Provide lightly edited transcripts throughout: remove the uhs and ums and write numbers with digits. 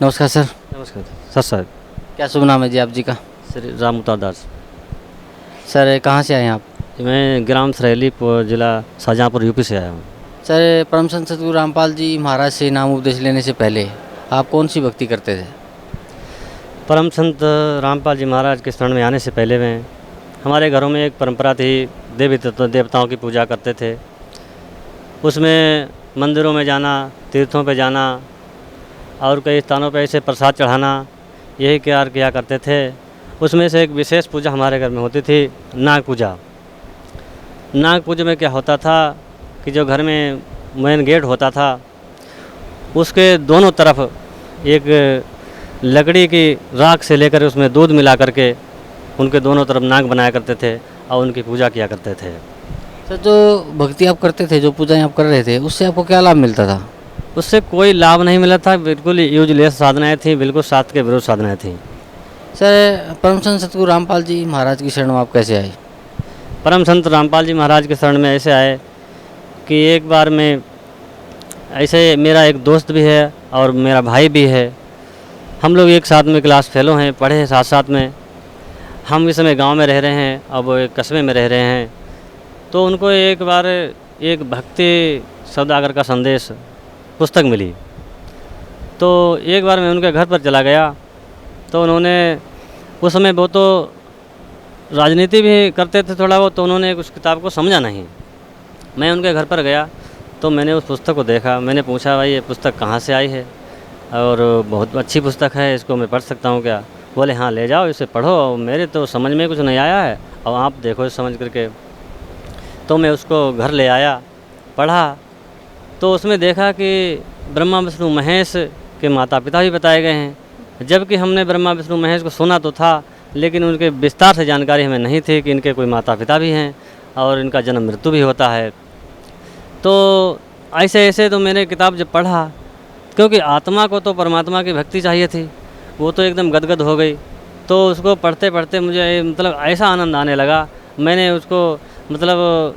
नमस्कार सर। नमस्कार sir. Sir क्या शुभ नाम है जी आप जी का? श्री राम अवतार दास। सर कहाँ से आए हैं आप? मैं ग्राम सरेली जिला शाहजहाँपुर यूपी से आया हूँ। सर परम संत सतगुरु रामपाल जी महाराज से नाम उपदेश लेने से पहले आप कौन सी भक्ति करते थे? परम संत रामपाल जी महाराज के शरण में आने से पहले में हमारे घरों में एक परंपरा थी, देवी देवताओं की पूजा करते थे। उसमें मंदिरों में जाना, तीर्थों पे जाना और कई स्थानों पे ऐसे प्रसाद चढ़ाना, यही किया करते थे। उसमें से एक विशेष पूजा हमारे घर में होती थी, नाग पूजा। नाग पूजा में क्या होता था कि जो घर में मेन गेट होता था उसके दोनों तरफ एक लकड़ी की राख से लेकर उसमें दूध मिला करके उनके दोनों तरफ नाग बनाया करते थे और उनकी पूजा किया करते थे। सर जो भक्ति आप करते थे, जो पूजाएं आप कर रहे थे, उससे आपको क्या लाभ मिलता था? उससे कोई लाभ नहीं मिला था, बिल्कुल यूजलेस साधनाएँ थीं, बिल्कुल शास्त्र के विरुद्ध साधनाएँ थीं। सर परम संत सतगुरु रामपाल जी महाराज की शरण में आप कैसे आए? परम संत रामपाल जी महाराज के शरण में ऐसे आए कि एक बार में ऐसे मेरा एक दोस्त भी है और मेरा भाई भी है। हम लोग एक साथ में क्लास फेलो हैं, पढ़े हैं साथ साथ में। हम इस समय गांव में रह रहे हैं, अब वो एक कस्बे में रह रहे हैं। तो उनको एक बार एक भक्ति सौदागर का संदेश पुस्तक मिली। तो एक बार मैं उनके घर पर चला गया तो उन्होंने उस समय वो तो राजनीति भी करते थे थोड़ा बहुत, तो उन्होंने उस किताब को समझा नहीं। मैं उनके घर पर गया तो मैंने उस पुस्तक को देखा। मैंने पूछा, भाई ये पुस्तक कहाँ से आई है और बहुत अच्छी पुस्तक है, इसको मैं पढ़ सकता हूँ क्या? बोले हाँ ले जाओ, इसे पढ़ो, मेरे तो समझ में कुछ नहीं आया है और आप देखो इसे समझ करके। तो मैं उसको घर ले आया, पढ़ा तो उसमें देखा कि ब्रह्मा विष्णु महेश के माता पिता भी बताए गए हैं, जबकि हमने ब्रह्मा विष्णु महेश को सुना तो था लेकिन उनके विस्तार से जानकारी हमें नहीं थी कि इनके कोई माता पिता भी हैं और इनका जन्म मृत्यु भी होता है। तो ऐसे ऐसे तो मैंने किताब जब पढ़ा, क्योंकि आत्मा को तो परमात्मा की भक्ति चाहिए थी, वो तो एकदम गदगद हो गई। तो उसको पढ़ते पढ़ते मुझे मतलब ऐसा आनंद आने लगा, मैंने उसको मतलब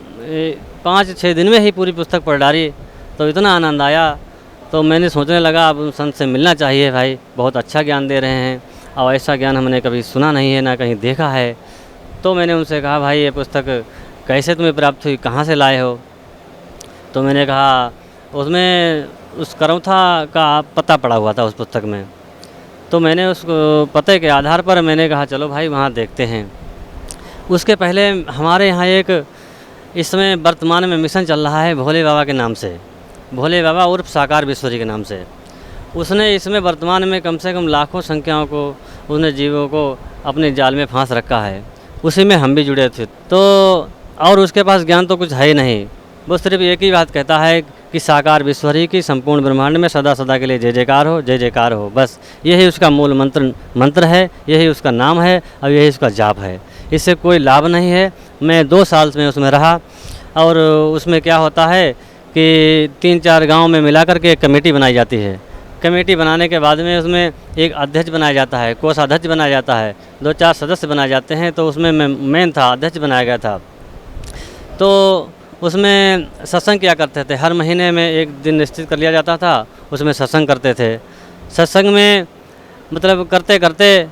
5-6 दिन में ही पूरी पुस्तक पढ़ डाली। तो इतना आनंद आया तो मैंने सोचने लगा अब संत से मिलना चाहिए, भाई बहुत अच्छा ज्ञान दे रहे हैं और ऐसा ज्ञान हमने कभी सुना नहीं है, ना कहीं देखा है। तो मैंने उनसे कहा, भाई ये पुस्तक कैसे तुम्हें प्राप्त हुई, कहाँ से लाए हो? तो मैंने कहा उसमें उस करौथा का पता पड़ा हुआ था उस पुस्तक में। तो मैंने उस पते के आधार पर मैंने कहा चलो भाई वहाँ देखते हैं। उसके पहले हमारे यहाँ एक इस समय वर्तमान में मिशन चल रहा है भोले बाबा के नाम से, भोले बाबा उर्फ साकार विश्वरी के नाम से। उसने इसमें वर्तमान में कम से कम लाखों संख्याओं को, उसने जीवों को अपने जाल में फांस रखा है। उसी में हम भी जुड़े थे। तो और उसके पास ज्ञान तो कुछ है ही नहीं, वो सिर्फ एक ही बात कहता है कि साकार विश्वरी की संपूर्ण ब्रह्मांड में सदा सदा के लिए जय जयकार हो, जय जयकार हो। बस यही उसका मूल मंत्र है, यही उसका नाम है और यही उसका जाप है। इससे कोई लाभ नहीं है। मैं 2 साल में उसमें रहा और उसमें क्या होता है कि 3-4 गांव में मिला करके एक कमेटी बनाई जाती है। कमेटी बनाने के बाद में उसमें एक अध्यक्ष बनाया जाता है, कोषाध्यक्ष बनाया जाता है, 2-4 सदस्य बनाए जाते हैं। तो उसमें मैं मेन था, अध्यक्ष बनाया गया था। तो उसमें सत्संग किया करते थे, हर महीने में एक दिन निश्चित कर लिया जाता था, उसमें सत्संग करते थे। सत्संग में मतलब करते करते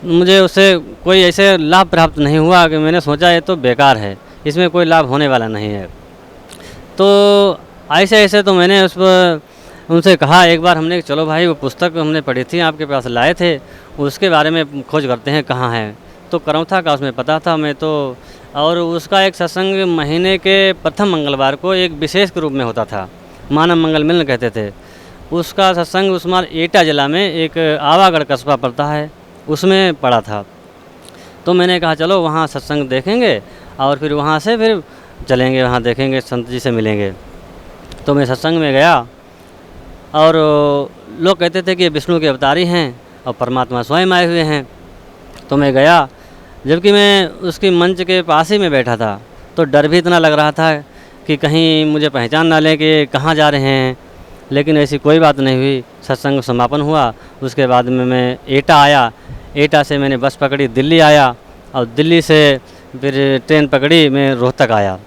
मुझे उससे कोई ऐसे लाभ प्राप्त नहीं हुआ कि मैंने सोचा ये तो बेकार है, इसमें कोई लाभ होने वाला नहीं है। तो ऐसे ऐसे तो मैंने उस पर उनसे कहा, एक बार हमने चलो भाई वो पुस्तक हमने पढ़ी थी, आपके पास लाए थे, उसके बारे में खोज करते हैं कहाँ है। तो करौथा का उसमें पता था मैं तो, और उसका एक सत्संग महीने के प्रथम मंगलवार को एक विशेष के रूप में होता था, मानव मंगल मिलन कहते थे। उसका सत्संग उस्मान एटा जिला में एक आवागढ़ कस्बा पड़ता है, उसमें पड़ा था। तो मैंने कहा चलो वहाँ सत्संग देखेंगे और फिर वहाँ से फिर चलेंगे, वहाँ देखेंगे, संत जी से मिलेंगे। तो मैं सत्संग में गया और लोग कहते थे कि ये विष्णु के अवतारी हैं और परमात्मा स्वयं आए हुए हैं। तो मैं गया, जबकि मैं उसकी मंच के पास ही में बैठा था, तो डर भी इतना लग रहा था कि कहीं मुझे पहचान ना लें कि कहाँ जा रहे हैं। लेकिन ऐसी कोई बात नहीं हुई। सत्संग समापन हुआ, उसके बाद में मैं एटा आया, एटा से मैंने बस पकड़ी, दिल्ली आया और दिल्ली से फिर ट्रेन पकड़ी, मैं रोहतक आया।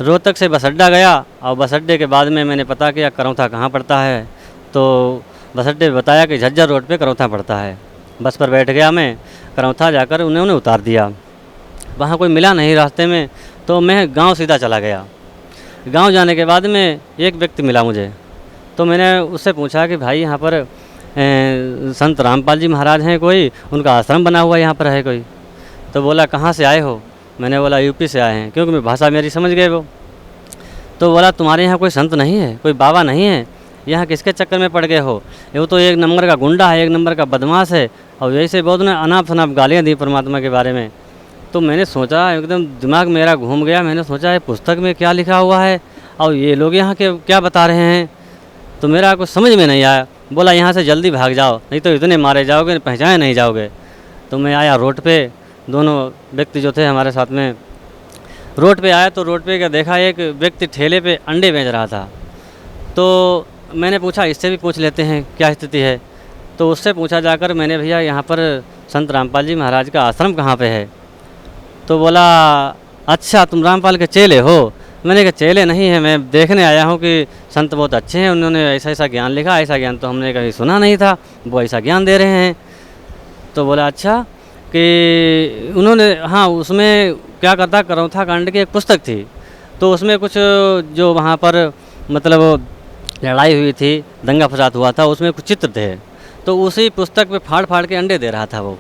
रोहतक से बस अड्डा गया और बस अड्डे के बाद में मैंने पता किया करौथा कहाँ पड़ता है। तो बस अड्डे पे बताया कि झज्जर रोड पे करौथा पड़ता है। बस पर बैठ गया मैं, करौथा जाकर उन्होंने उतार दिया। वहाँ कोई मिला नहीं रास्ते में, तो मैं गांव सीधा चला गया। गांव जाने के बाद में एक व्यक्ति मिला मुझे, तो मैंने उससे पूछा कि भाई यहाँ पर संत रामपाल जी महाराज हैं कोई, उनका आश्रम बना हुआ यहाँ पर है कोई? तो बोला कहाँ से आए हो? मैंने बोला यूपी से आए हैं, क्योंकि मैं भाषा मेरी समझ गए वो। तो बोला तुम्हारे यहाँ कोई संत नहीं है, कोई बाबा नहीं है? यहाँ किसके चक्कर में पड़ गए हो? वो तो एक नंबर का गुंडा है, एक नंबर का बदमाश है, और यही से बहुत ने अनाप शनाप गालियाँ दी परमात्मा के बारे में। तो मैंने सोचा, एकदम दिमाग मेरा घूम गया। मैंने सोचा ये पुस्तक में क्या लिखा हुआ है और ये लोग यहाँ के क्या बता रहे हैं, तो मेरा कुछ समझ में नहीं आया। बोला यहाँ से जल्दी भाग जाओ, नहीं तो इतने मारे जाओगे, पहचाने नहीं जाओगे। तो मैं आया रोड पे, दोनों व्यक्ति जो थे हमारे साथ में, रोड पे आया तो रोड पे क्या देखा, एक व्यक्ति ठेले पे अंडे बेच रहा था। तो मैंने पूछा इससे भी पूछ लेते हैं क्या स्थिति है। तो उससे पूछा जाकर, मैंने भैया यहाँ पर संत रामपाल जी महाराज का आश्रम कहाँ पे है? तो बोला अच्छा तुम रामपाल के चेले हो? मैंने कहा चेले नहीं है, मैं देखने आया हूँ कि संत बहुत अच्छे हैं, उन्होंने ऐसा ऐसा ज्ञान लिखा, ऐसा ज्ञान तो हमने कभी सुना नहीं था, वो ऐसा ज्ञान दे रहे हैं। तो बोला अच्छा कि उन्होंने, हाँ उसमें क्या करता, करौथा कांड की एक पुस्तक थी, तो उसमें कुछ जो वहाँ पर मतलब लड़ाई हुई थी, दंगा फसाद हुआ था, उसमें कुछ चित्र थे, तो उसी पुस्तक पे फाड़ फाड़ के अंडे दे रहा था वो।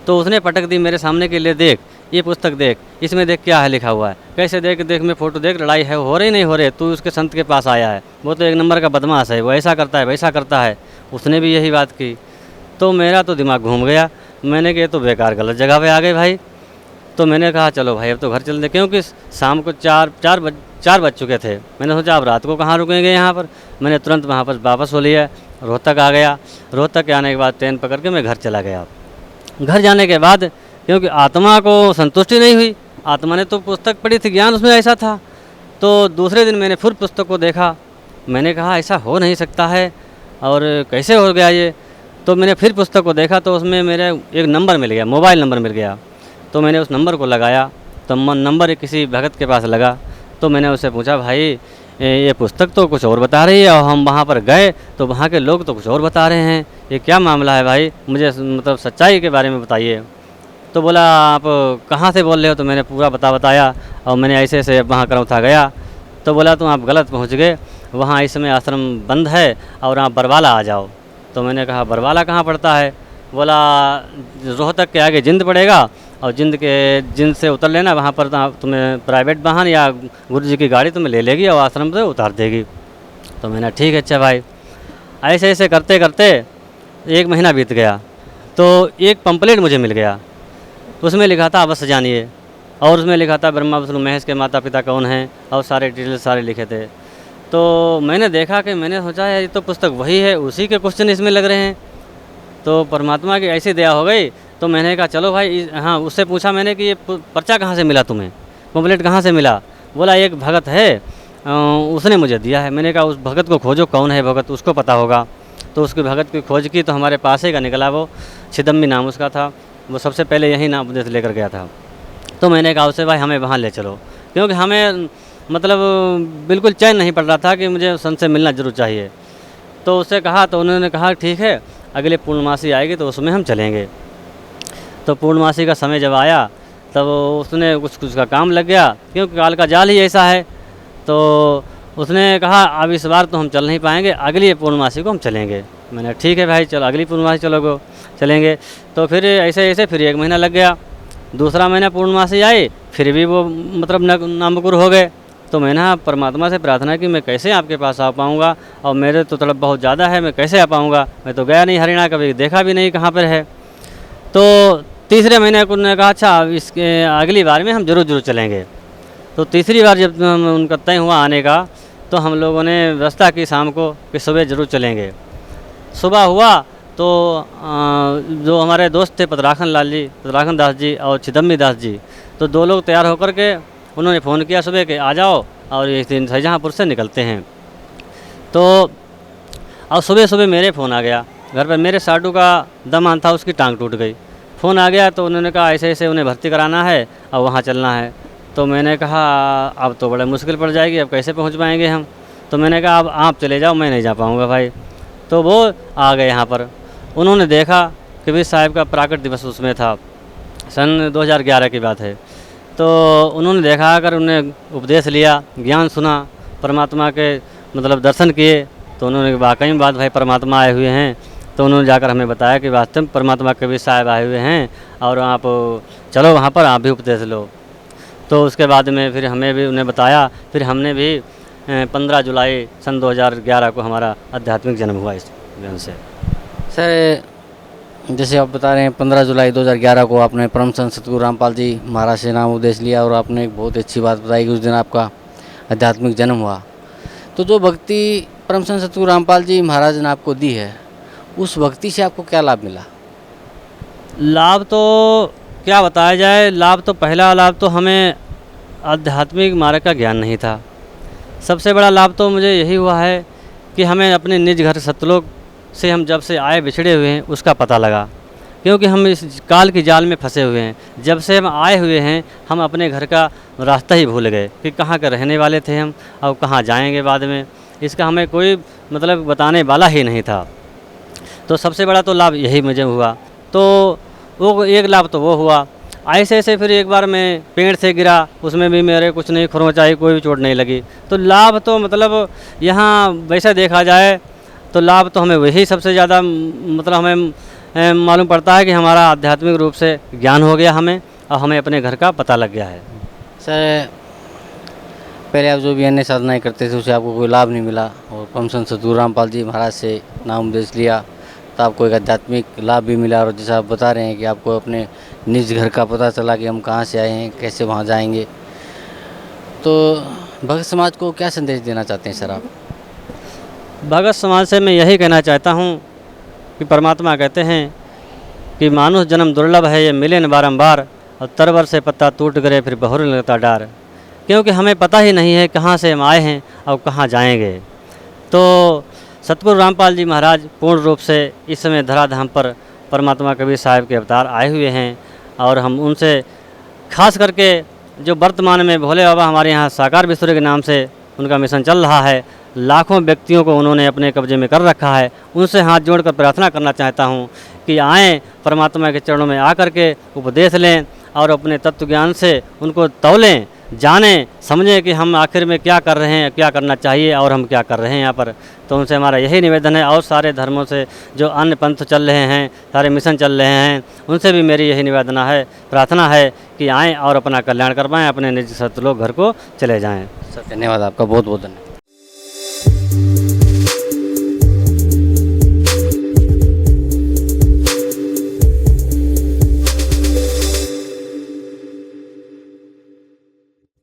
तो उसने पटक दी मेरे सामने के लिए, देख ये पुस्तक देख, इसमें देख क्या है लिखा हुआ है। कैसे देख? देख मैं फ़ोटो देख, लड़ाई है हो रही नहीं हो रही, तू उसके संत के पास आया है, वो तो एक नंबर का बदमाश है, वो ऐसा करता है वैसा करता है। उसने भी यही बात की। तो मेरा तो दिमाग घूम गया। मैंने कहा तो बेकार गलत जगह पे आ गए भाई। तो मैंने कहा चलो भाई अब तो घर चलते, क्योंकि शाम को चार बज चुके थे। मैंने सोचा अब रात को कहाँ रुकेंगे यहाँ पर। मैंने तुरंत वहाँ पर वापस हो लिया, रोहतक आ गया। रोहतक के आने के बाद ट्रेन पकड़ के मैं घर चला गया। घर जाने के बाद क्योंकि आत्मा को संतुष्टि नहीं हुई, आत्मा ने तो पुस्तक पढ़ी थी, ज्ञान उसमें ऐसा था। तो दूसरे दिन मैंने फिर पुस्तक को देखा, मैंने कहा ऐसा हो नहीं सकता है और कैसे हो गया ये। तो मैंने फिर पुस्तक को देखा तो उसमें मेरे एक नंबर मिल गया, मोबाइल नंबर मिल गया। तो मैंने उस नंबर को लगाया तो नंबर किसी भगत के पास लगा। तो मैंने उससे पूछा भाई ये पुस्तक तो कुछ और बता रही है और हम वहाँ पर गए तो वहाँ के लोग तो कुछ और बता रहे हैं, ये क्या मामला है भाई, मुझे मतलब सच्चाई के बारे में बताइए। तो बोला आप कहाँ से बोल रहे हो? तो मैंने पूरा बताया और मैंने ऐसे ऐसे वहाँ करौथा गया। तो बोला तुम आप गलत पहुँच गए, वहाँ इस समय आश्रम बंद है और आप बरवाला आ जाओ। तो मैंने कहा बरवाला कहाँ पड़ता है? बोला रोहतक के आगे जिंद पड़ेगा और जिंद से उतर लेना, वहाँ पर तुम्हें प्राइवेट वाहन या गुरु जी की गाड़ी तुम्हें ले लेगी और आश्रम से उतार देगी। तो मैंने ठीक है अच्छा भाई। ऐसे ऐसे करते करते 1 महीना बीत गया तो एक पंपलेट मुझे मिल गया। उसमें लिखा था अवश्य जानिए और उसमें लिखा था ब्रह्मा विष्णु महेश के माता पिता कौन हैं और सारे डिटेल्स सारे लिखे थे। तो मैंने देखा कि मैंने सोचा यार ये तो पुस्तक वही है, उसी के क्वेश्चन इसमें लग रहे हैं। तो परमात्मा की ऐसी दया हो गई। तो मैंने कहा चलो भाई, हाँ उससे पूछा मैंने कि ये पर्चा कहाँ से मिला तुम्हें, पम्पलेट कहाँ से मिला? बोला एक भगत है उसने मुझे दिया है। मैंने कहा उस भगत को खोजो, कौन है भगत, उसको पता होगा। तो उसके भगत की खोज की तो हमारे पास ही का निकला, वो छिदम्बी नाम उसका था, वो सबसे पहले यही नाम उपदेश लेकर गया था। तो मैंने कहा उससे भाई हमें वहाँ ले चलो, क्योंकि हमें मतलब बिल्कुल चैन नहीं पड़ रहा था कि मुझे संत से मिलना जरूर चाहिए। तो उससे कहा तो उन्होंने कहा ठीक है अगले पूर्णमासी आएगी तो उसमें हम चलेंगे। तो पूर्णमासी का समय जब आया तब उसने कुछ का काम लग गया, क्योंकि काल का जाल ही ऐसा है। तो उसने कहा अब इस बार तो हम चल नहीं पाएंगे, अगली पूर्णमासी को हम चलेंगे। मैंने ठीक है भाई चलो अगली पूर्णमासी चलेंगे। तो फिर ऐसे ऐसे फिर 1 महीना लग गया। दूसरा महीना पूर्णमासी आई, फिर भी वो मतलब नामकुर हो गए। तो मैंने परमात्मा से प्रार्थना की मैं कैसे आपके पास आ पाऊँगा, और मेरे तो तड़प बहुत ज़्यादा है, मैं कैसे आ पाऊँगा, मैं तो गया नहीं हरियाणा, कभी देखा भी नहीं कहाँ पर है। तो तीसरे महीने को उन्होंने कहा अच्छा इसके अगली बार में हम जरूर चलेंगे। तो तीसरी बार जब उनका तय हुआ आने का तो हम लोगों ने व्यवस्था की शाम को कि सुबह ज़रूर चलेंगे। सुबह हुआ तो जो हमारे दोस्त थे पतराखन दास जी और छिदम्बी दास जी, तो 2 लोग तैयार होकर के उन्होंने फ़ोन किया सुबह कि आ जाओ और इस दिन शाहजहाँपुर से निकलते हैं। तो और सुबह सुबह मेरे फ़ोन आ गया घर पर, मेरे साडू का दम था, उसकी टांग टूट गई। फ़ोन आ गया तो उन्होंने कहा ऐसे ऐसे उन्हें भर्ती कराना है और वहाँ चलना है। तो मैंने कहा अब तो बड़ा मुश्किल पड़ जाएगी, अब कैसे पहुँच पाएंगे हम। तो मैंने कहा अब आप चले जाओ, मैं नहीं जा पाऊँगा भाई। तो वो आ गए यहाँ पर। उन्होंने देखा कबीर साहब का प्राकट दिवस उसमें था, सन 2011 की बात है। तो उन्होंने देखा, अगर उन्हें उपदेश लिया, ज्ञान सुना, परमात्मा के मतलब दर्शन किए, तो उन्होंने वाकई में बात भाई परमात्मा आए हुए हैं। तो उन्होंने जाकर हमें बताया कि वास्तव में परमात्मा कबीर साहब आए हुए हैं और आप चलो वहाँ पर, आप भी उपदेश लो। तो उसके बाद में फिर हमें भी उन्हें बताया, फिर हमने भी 15 जुलाई सन 2011 को हमारा आध्यात्मिक जन्म हुआ इस दिन से। सर जैसे आप बता रहे हैं 15 जुलाई 2011 को आपने परम संत सतगुरु रामपाल जी महाराज से नाम उपदेश लिया और आपने एक बहुत अच्छी बात बताई कि उस दिन आपका आध्यात्मिक जन्म हुआ। तो जो भक्ति परम संत सतगुरु रामपाल जी महाराज ने आपको दी है, उस भक्ति से आपको क्या लाभ मिला? लाभ तो क्या बताया जाए। लाभ तो पहला लाभ तो हमें आध्यात्मिक मार्ग का ज्ञान नहीं था। सबसे बड़ा लाभ तो मुझे यही हुआ है कि हमें अपने निज घर सतलोक से हम जब से आए बिछड़े हुए हैं उसका पता लगा, क्योंकि हम इस काल की जाल में फंसे हुए हैं। जब से हम आए हुए हैं हम अपने घर का रास्ता ही भूल गए कि कहाँ के रहने वाले थे हम और कहाँ जाएंगे बाद में। इसका हमें कोई मतलब बताने वाला ही नहीं था। तो सबसे बड़ा तो लाभ यही मुझे हुआ। तो वो एक लाभ तो वो हुआ। ऐसे ऐसे फिर एक बार मैं पेड़ से गिरा, उसमें भी मेरे कुछ नहीं खरोंच आई, कोई भी चोट नहीं लगी। तो लाभ तो मतलब यहाँ वैसे देखा जाए तो लाभ तो हमें वही सबसे ज़्यादा मतलब हमें मालूम पड़ता है कि हमारा आध्यात्मिक रूप से ज्ञान हो गया हमें और हमें अपने घर का पता लग गया है। सर पहले आप जो भी अन्य साधनाएँ करते थे उसे आपको कोई लाभ नहीं मिला और परम संत सतगुरु रामपाल जी महाराज से नाम उपदेश लिया तो आपको एक आध्यात्मिक लाभ भी मिला। और जैसा आप बता रहे हैं कि आपको अपने निज घर का पता चला कि हम कहाँ से आए हैं, कैसे वहाँ जाएंगे। तो भक्त समाज को क्या संदेश देना चाहते हैं सर आप? भगत समाज से मैं यही कहना चाहता हूँ कि परमात्मा कहते हैं कि मानुष जन्म दुर्लभ है, ये मिले न बारंबार, और तरवर से पत्ता टूट गए फिर बहुर लगता डार। क्योंकि हमें पता ही नहीं है कहाँ से हम आए हैं और कहाँ जाएंगे। तो सतगुरु रामपाल जी महाराज पूर्ण रूप से इस समय धराधाम पर परमात्मा कबीर साहब के अवतार आए हुए हैं और हम उनसे खास करके जो वर्तमान में भोले बाबा हमारे यहाँ साकार विश्व के नाम से उनका मिशन चल रहा है, लाखों व्यक्तियों को उन्होंने अपने कब्जे में कर रखा है। उनसे हाथ जोड़कर प्रार्थना करना चाहता हूँ कि आएँ, परमात्मा के चरणों में आकर के उपदेश लें और अपने तत्व ज्ञान से उनको तौलें, जानें, समझें कि हम आखिर में क्या कर रहे हैं, क्या करना चाहिए और हम क्या कर रहे हैं यहाँ पर। तो उनसे हमारा यही निवेदन है। और सारे धर्मों से जो अन्य पंथ चल रहे हैं, सारे मिशन चल रहे हैं, उनसे भी मेरी यही निवेदन है, प्रार्थना है कि आएँ और अपना कल्याण कर पाएँ, अपने निज सतलोक घर को चले जाएँ। सर धन्यवाद आपका, बहुत बहुत धन्यवाद।